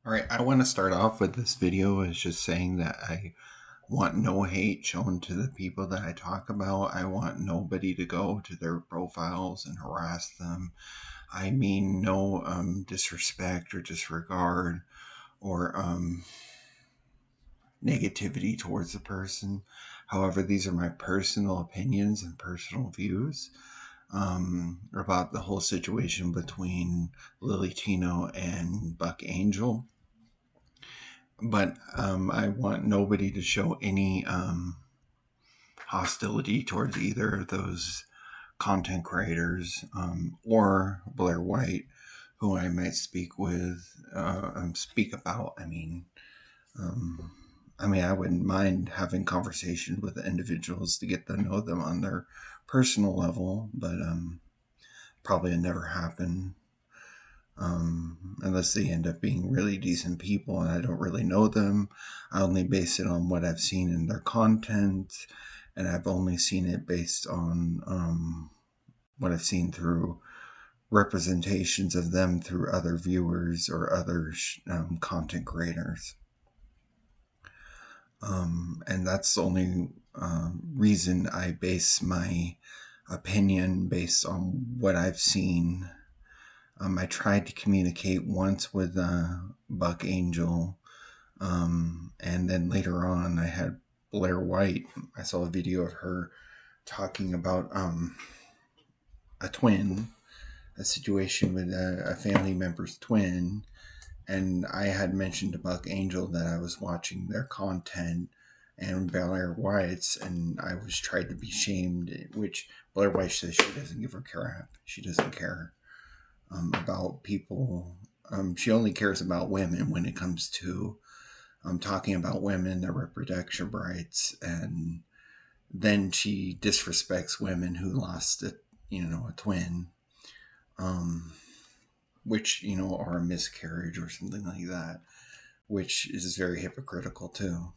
All right, I want to start off with this video as just saying that I want no hate shown to the people that I talk about. I want nobody to go to their profiles and harass them. I mean, no disrespect or disregard or negativity towards the person. However, these are my personal opinions and personal views about the whole situation between Lily Tino and Buck Angel. But I want nobody to show any hostility towards either of those content creators or Blair White, who I might speak with, speak about. I wouldn't mind having conversation with individuals to get to know them on their personal level, but probably it never happen. Unless they end up being really decent people and I don't really know them. I only base it on what I've seen in their content, and I've only seen it based on what I've seen through representations of them through other viewers or other content creators. And that's the only reason I base my opinion based on what I've seen. I tried to communicate once with Buck Angel, and then later on I had Blair White. I saw a video of her talking about a twin, a situation with a family member's twin, and I had mentioned to Buck Angel that I was watching their content and Blair White's, and I was tried to be shamed, which Blair White says she doesn't give a crap. She doesn't care about people. She only cares about women when it comes to talking about women, their reproductive rights, and then she disrespects women who lost a twin, um, which are a miscarriage or something like that, which is very hypocritical too.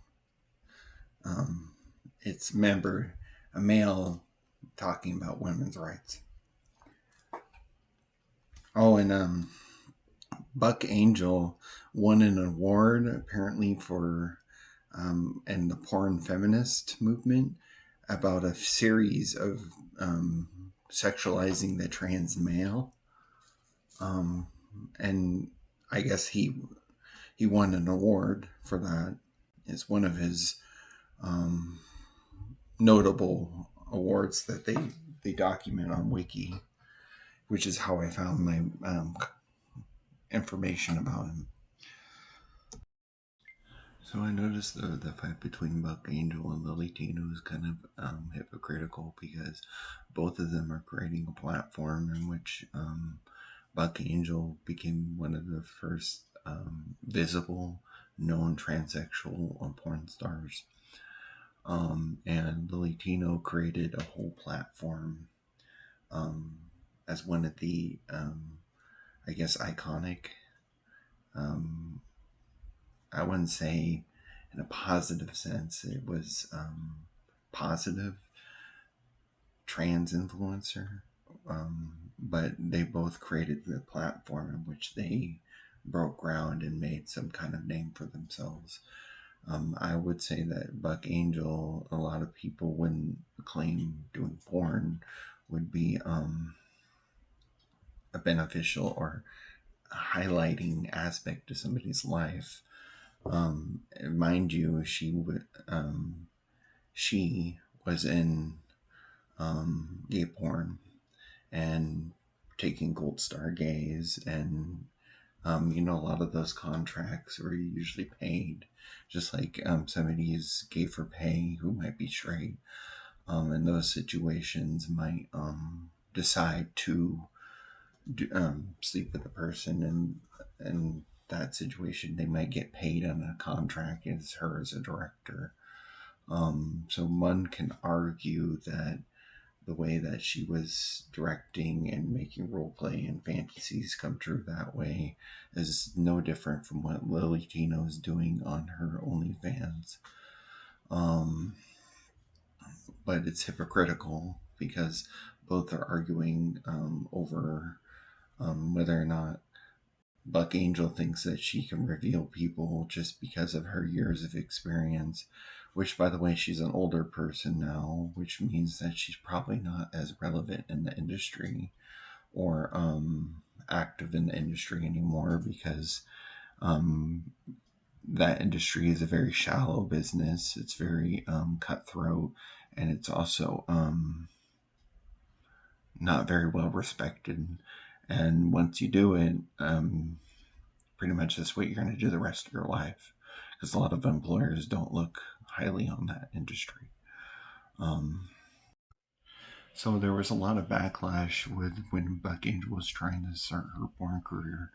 Um, it's a male talking about women's rights. Oh, and Buck Angel won an award apparently for and the porn feminist movement about a series of sexualizing the trans male, um, and I guess he won an award for that. It's one of his um, notable awards that they document on Wiki, which is how I found my information about him. So I noticed the fight between Buck Angel and Lily Tino is kind of hypocritical because both of them are creating a platform in which Buck Angel became one of the first visible known transsexual porn stars. And Lily Tino created a whole platform um, as one of the, I guess, iconic. Um, I wouldn't say in a positive sense, it was positive trans influencer, but they both created the platform in which they broke ground and made some kind of name for themselves. I would say that Buck Angel, a lot of people wouldn't claim doing porn would be a beneficial or highlighting aspect to somebody's life. Mind you, she was in gay porn and taking gold star gays, and a lot of those contracts were usually paid, just like somebody's gay for pay who might be straight. In those situations, might decide to sleep with a person, and in that situation, they might get paid on a contract as her as a director. So one can argue that the way that she was directing and making role play and fantasies come true that way is no different from what Lily Tino is doing on her OnlyFans. Um, but it's hypocritical because both are arguing over whether or not Buck Angel thinks that she can reveal people just because of her years of experience, which, by the way, she's an older person now, which means that she's probably not as relevant in the industry or active in the industry anymore, because um, that industry is a very shallow business. It's very cutthroat, and it's also not very well respected. And once you do it, pretty much that's what you're going to do the rest of your life, because a lot of employers don't look highly on that industry. Um, so there was a lot of backlash with when Buck Angel was trying to start her porn career,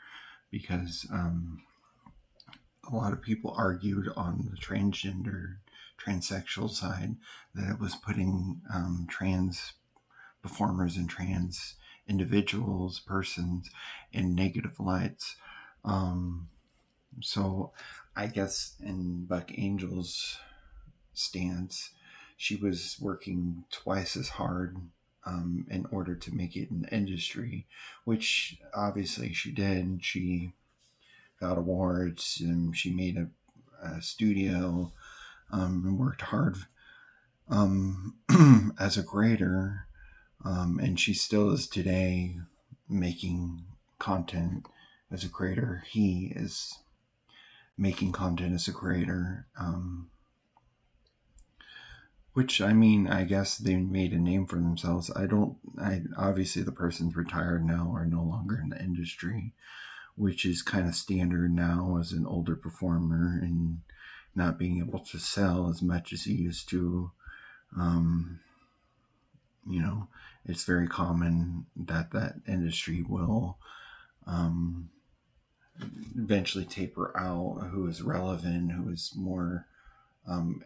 because a lot of people argued on the transgender, transsexual side that it was putting trans performers and trans individuals, persons, in negative lights. Um, so I guess in Buck Angel's stance, she was working twice as hard in order to make it in the industry, which obviously she did. She got awards, and she made a studio, and worked hard um, as a creator, and she still is today making content as a creator. He is making content as a creator, which, I mean, I guess they made a name for themselves. I obviously the person's retired now or no longer in the industry, which is kind of standard now as an older performer and not being able to sell as much as he used to. Um, you know, it's very common that that industry will um, eventually taper out. Who is relevant, who is more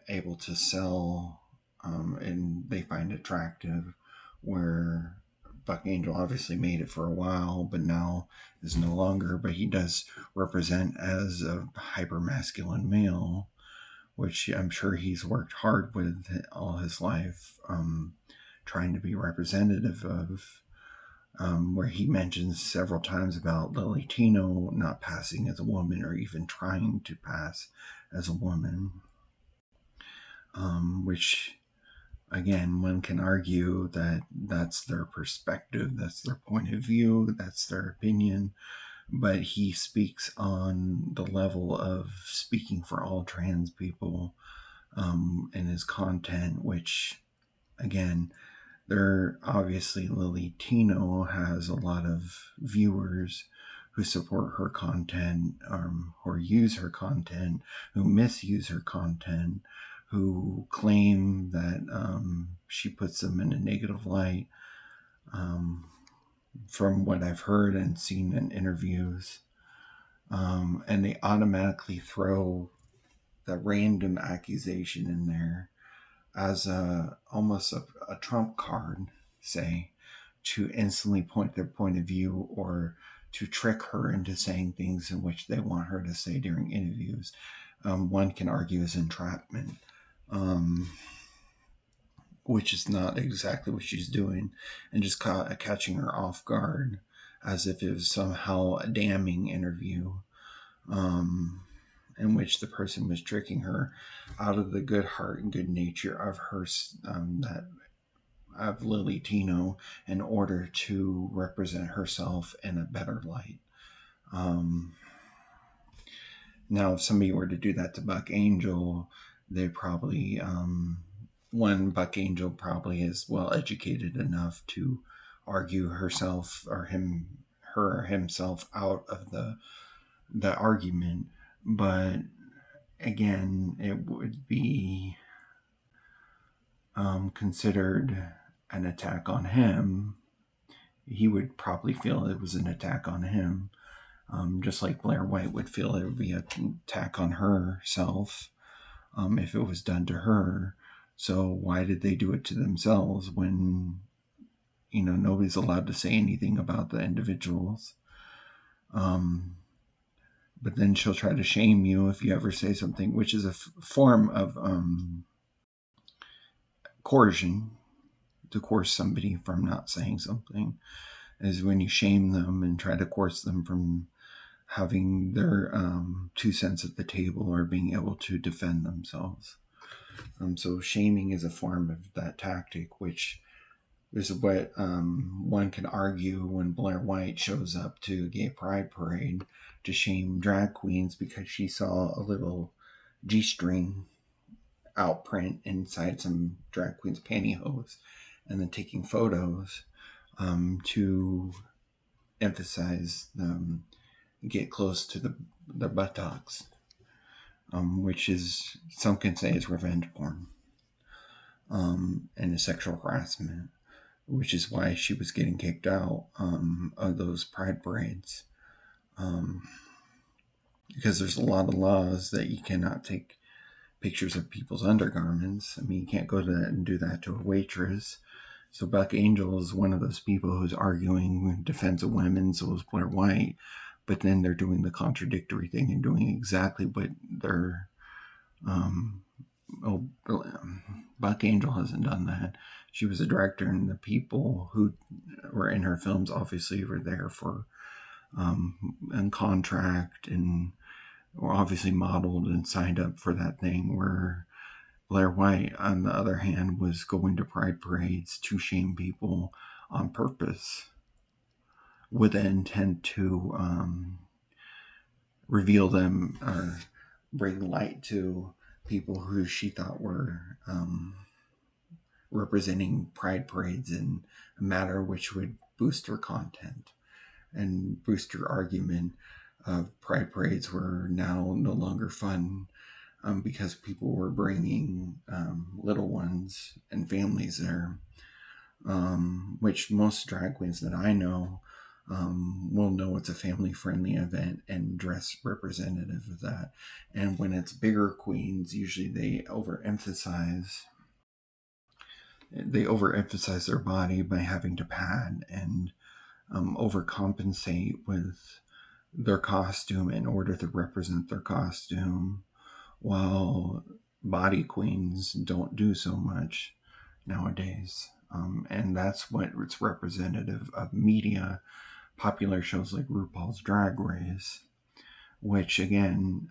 able to sell, and they find attractive. Where Buck Angel obviously made it for a while, but now is no longer. But he does represent as a hyper masculine male, which I'm sure he's worked hard with all his life, trying to be representative of. Where he mentions several times about Lily Tino not passing as a woman or even trying to pass as a woman, which, again, one can argue that that's their perspective, that's their point of view, that's their opinion, but he speaks on the level of speaking for all trans people in his content, which, again, there obviously Lily Tino has a lot of viewers who support her content, or use her content, who misuse her content, who claim that she puts them in a negative light. Um, from what I've heard and seen in interviews, and they automatically throw the random accusation in there as a almost a trump card, say, to instantly point their point of view, or to trick her into saying things in which they want her to say during interviews. One can argue as entrapment, um, which is not exactly what she's doing, and just catching her off guard as if it was somehow a damning interview, um, in which the person was tricking her out of the good heart and good nature of her, that of Lily Tino, in order to represent herself in a better light. Um, Now, if somebody were to do that to Buck Angel, they probably, one, Buck Angel probably is well educated enough to argue herself or her or himself out of the argument. But again, it would be considered an attack on him. He would probably feel it was an attack on him, just like Blair White would feel it would be an attack on herself, if it was done to her. So why did they do it to themselves when, nobody's allowed to say anything about the individuals? But then she'll try to shame you if you ever say something, which is a form of coercion, to coerce somebody from not saying something, is when you shame them and try to coerce them from having their 2 cents at the table or being able to defend themselves. So shaming is a form of that tactic, which is what one can argue when Blair White shows up to a gay pride parade to shame drag queens because she saw a little G-string outprint inside some drag queen's pantyhose, and then taking photos to emphasize get close to the buttocks, which is, some can say, is revenge porn and is sexual harassment, which is why she was getting kicked out of those pride parades. Because there's a lot of laws that you cannot take pictures of people's undergarments. I mean, you can't go to that and do that to a waitress. So Buck Angel is one of those people who's arguing in defense of women, so is Blair White, but then they're doing the contradictory thing and doing exactly what they're Buck Angel hasn't done that. She was a director, and the people who were in her films obviously were there for and contract and were obviously modeled and signed up for that thing, where Blair White, on the other hand, was going to pride parades to shame people on purpose with the intent to reveal them or bring light to people who she thought were representing pride parades in a manner which would boost her content and boost her argument of pride parades were now no longer fun because people were bringing little ones and families there, which most drag queens that I know will know it's a family-friendly event and dress representative of that. And when it's bigger queens, usually they overemphasize their body by having to pad and overcompensate with their costume in order to represent their costume, while body queens don't do so much nowadays. And that's what it's representative of media, popular shows like RuPaul's Drag Race, which again,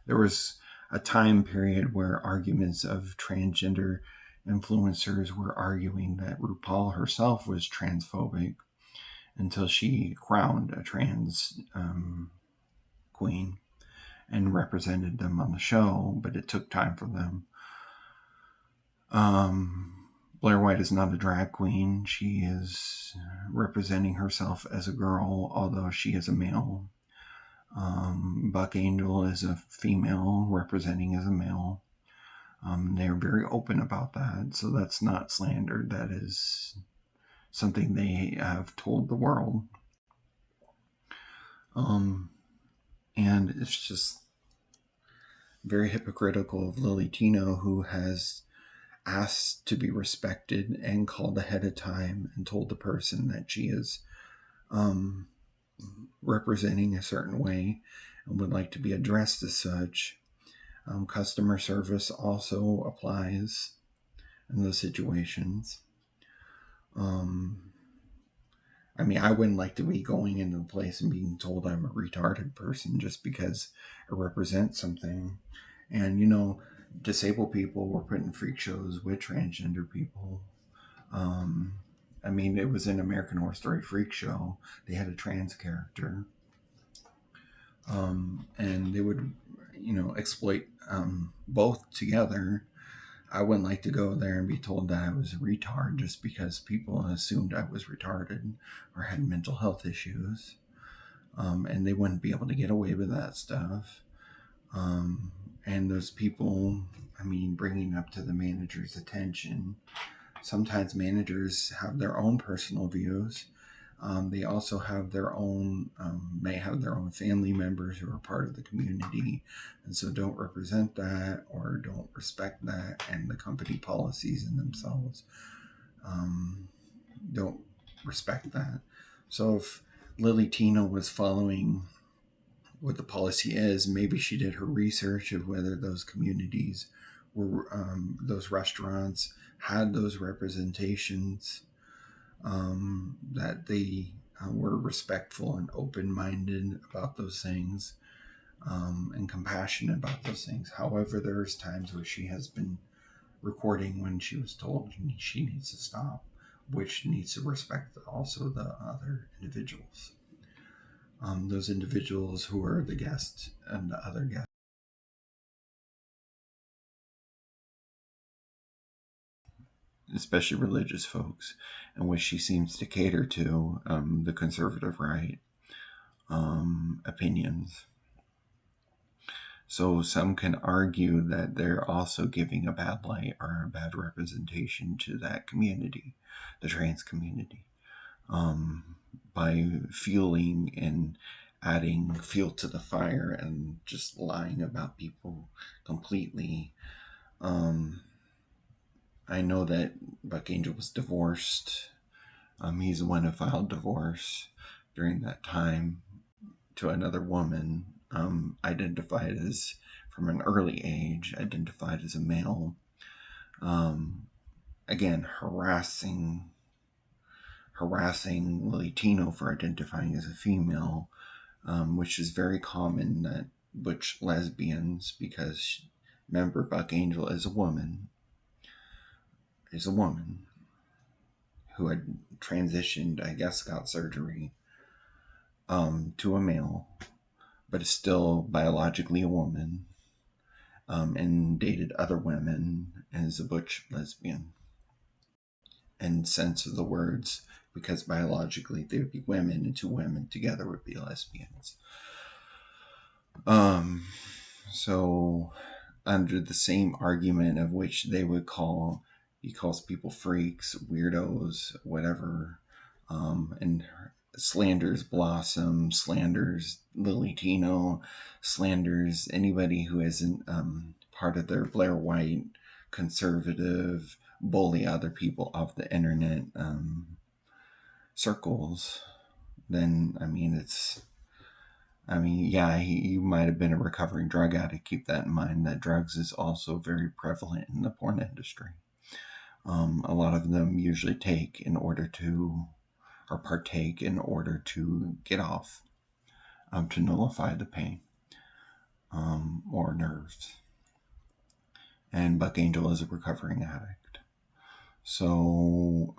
there was a time period where arguments of transgender influencers were arguing that RuPaul herself was transphobic until she crowned a trans queen and represented them on the show, but it took time for them. Blair White is not a drag queen. She is representing herself as a girl, although she is a male. Buck Angel is a female representing as a male. They're very open about that, so that's not slander. That is something they have told the world. And it's just very hypocritical of Lilly Tino, who has asked to be respected and called ahead of time and told the person that she is representing a certain way and would like to be addressed as such. Customer service also applies in those situations. I mean, I wouldn't like to be going into a place and being told I'm a retarded person just because I represent something. And, you know, disabled people were put in freak shows with transgender people. I mean, it was an American Horror Story freak show. They had a trans character. And they would, you know, exploit both together. I wouldn't like to go there and be told that I was a retard just because people assumed I was retarded or had mental health issues. And they wouldn't be able to get away with that stuff. And those people, I mean, bringing up to the manager's attention. Sometimes managers have their own personal views. They also have their own, may have their own family members who are part of the community, and so don't represent that or don't respect that, and the company policies in themselves don't respect that. So if Lilly Tino was following what the policy is, maybe she did her research of whether those communities were, those restaurants had those representations that they we're respectful and open-minded about those things, and compassionate about those things. However, there's times where she has been recording when she was told she needs to stop, which needs to respect also the other individuals. Those individuals who are the guests and the other guests, especially religious folks, and which she seems to cater to, the conservative right opinions. So some can argue that they're also giving a bad light or a bad representation to that community, the trans community, by fueling and adding fuel to the fire and just lying about people completely. I know that Buck Angel was divorced. He's the one who filed divorce during that time to another woman, identified as, from an early age, identified as a male. Again, harassing Lily Tino for identifying as a female, which is very common that butch lesbians, because remember, Buck Angel is a woman who had transitioned, I guess, got surgery, to a male, but is still biologically a woman, and dated other women and is a butch lesbian. In sense of the words, because biologically they would be women, and two women together would be lesbians. So under the same argument of which they would he calls people freaks, weirdos, whatever, and slanders Blossom, slanders Lily Tino, slanders anybody who isn't part of their Blair White conservative, bully other people off the internet circles. Then yeah, you might have been a recovering drug addict. Keep that in mind, that drugs is also very prevalent in the porn industry. A lot of them usually take in order to, or partake in order to get off, to nullify the pain, or nerves. And Buck Angel is a recovering addict. So,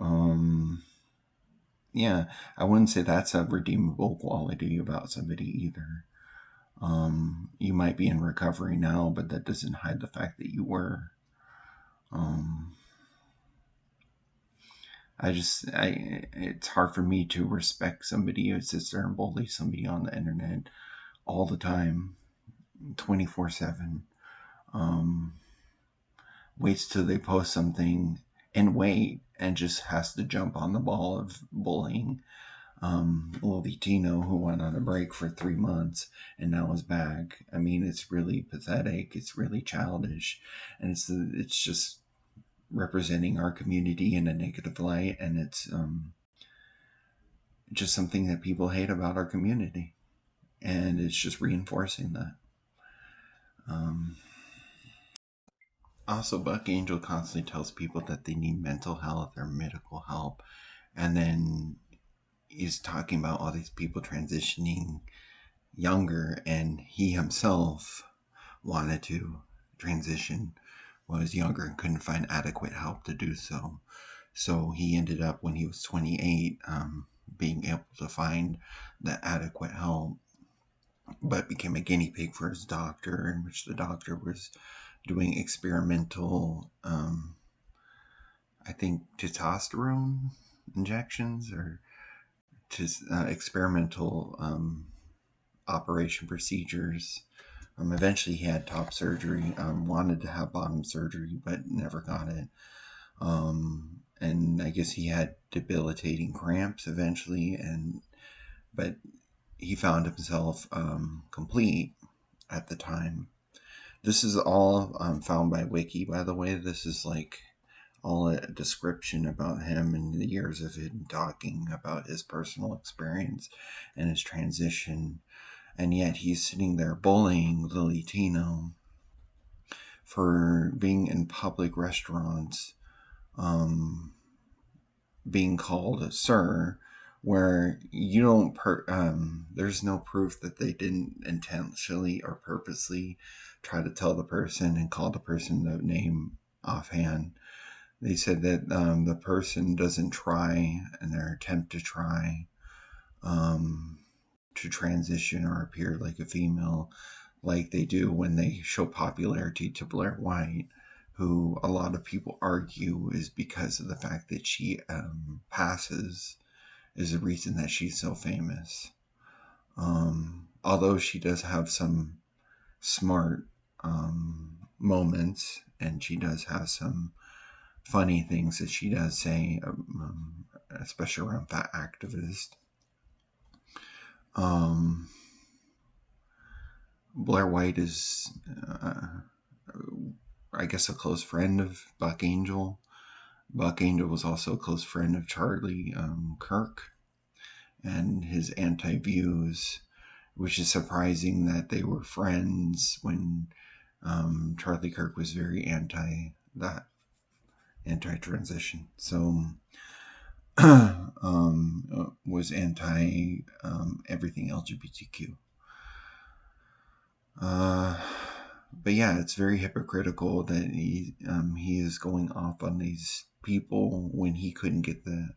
yeah, I wouldn't say that's a redeemable quality about somebody either. You might be in recovery now, but that doesn't hide the fact that you were. It's hard for me to respect somebody who sits there and bullies somebody on the internet all the time, 24/7. Waits till they post something and just has to jump on the ball of bullying. Lily Tino, who went on a break for 3 months and now is back. I mean, it's really pathetic. It's really childish, and it's just representing our community in a negative light, and it's just something that people hate about our community, and it's just reinforcing that. Also, Buck Angel constantly tells people that they need mental health or medical help, and then he's talking about all these people transitioning younger, and he himself wanted to transition, was younger and couldn't find adequate help to do so. So he ended up, when he was 28, being able to find the adequate help, but became a guinea pig for his doctor, in which the doctor was doing experimental, I think, testosterone injections, or experimental operation procedures. Eventually he had top surgery, wanted to have bottom surgery, but never got it. And I guess he had debilitating cramps eventually, but he found himself complete at the time. This is all found by Wiki, by the way. This is like all a description about him and the years of him talking about his personal experience and his transition. And yet he's sitting there bullying Lily Tino for being in public restaurants, being called a sir, where you don't there's no proof that they didn't intentionally or purposely try to tell the person and call the person the name offhand. They said that the person doesn't try in their attempt to try um, to transition or appear like a female, like they do when they show popularity to Blair White, who a lot of people argue is because of the fact that she passes is the reason that she's so famous. Although she does have some smart moments, and she does have some funny things that she does say, especially around fat activists. Blair White is, I guess, a close friend of Buck Angel. Buck Angel was also a close friend of Charlie Kirk and his anti-views, which is surprising that they were friends when Charlie Kirk was very anti-transition. So was anti everything LGBTQ. But yeah, it's very hypocritical that he is going off on these people when he couldn't get the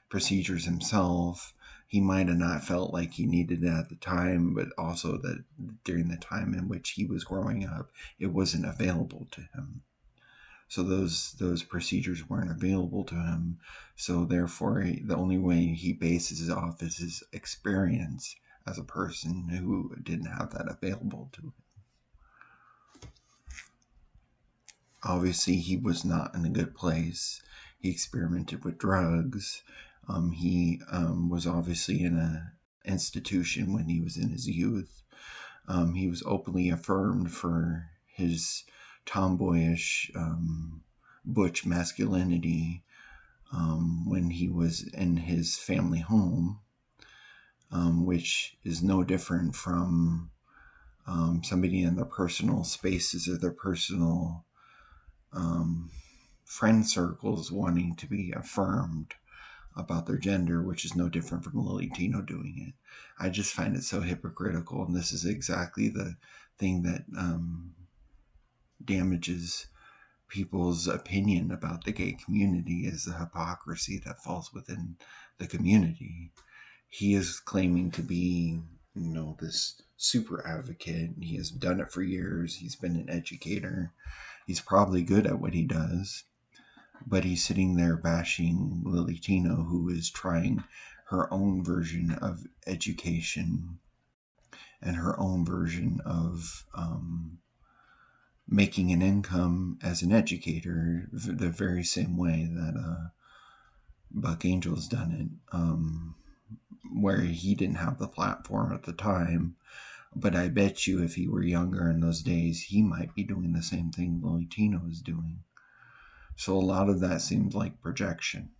procedures himself. He might have not felt like he needed it at the time, but also that during the time in which he was growing up, it wasn't available to him. So those procedures weren't available to him. So therefore, the only way he bases it off is his experience as a person who didn't have that available to him. Obviously, he was not in a good place. He experimented with drugs. He was obviously in an institution when he was in his youth. He was openly affirmed for his tomboyish, butch masculinity when he was in his family home, which is no different from somebody in their personal spaces or their personal friend circles wanting to be affirmed about their gender, which is no different from Lily Tino doing it. I just find it so hypocritical, and this is exactly the thing that damages people's opinion about the gay community, is the hypocrisy that falls within the community. He is claiming to be, this super advocate. He has done it for years. He's been an educator. He's probably good at what he does, but he's sitting there bashing Lily Tino, who is trying her own version of education and her own version of making an income as an educator, the very same way that Buck Angel's done it, where he didn't have the platform at the time. But I bet you if he were younger in those days, he might be doing the same thing Lily Tino is doing. So a lot of that seems like projection.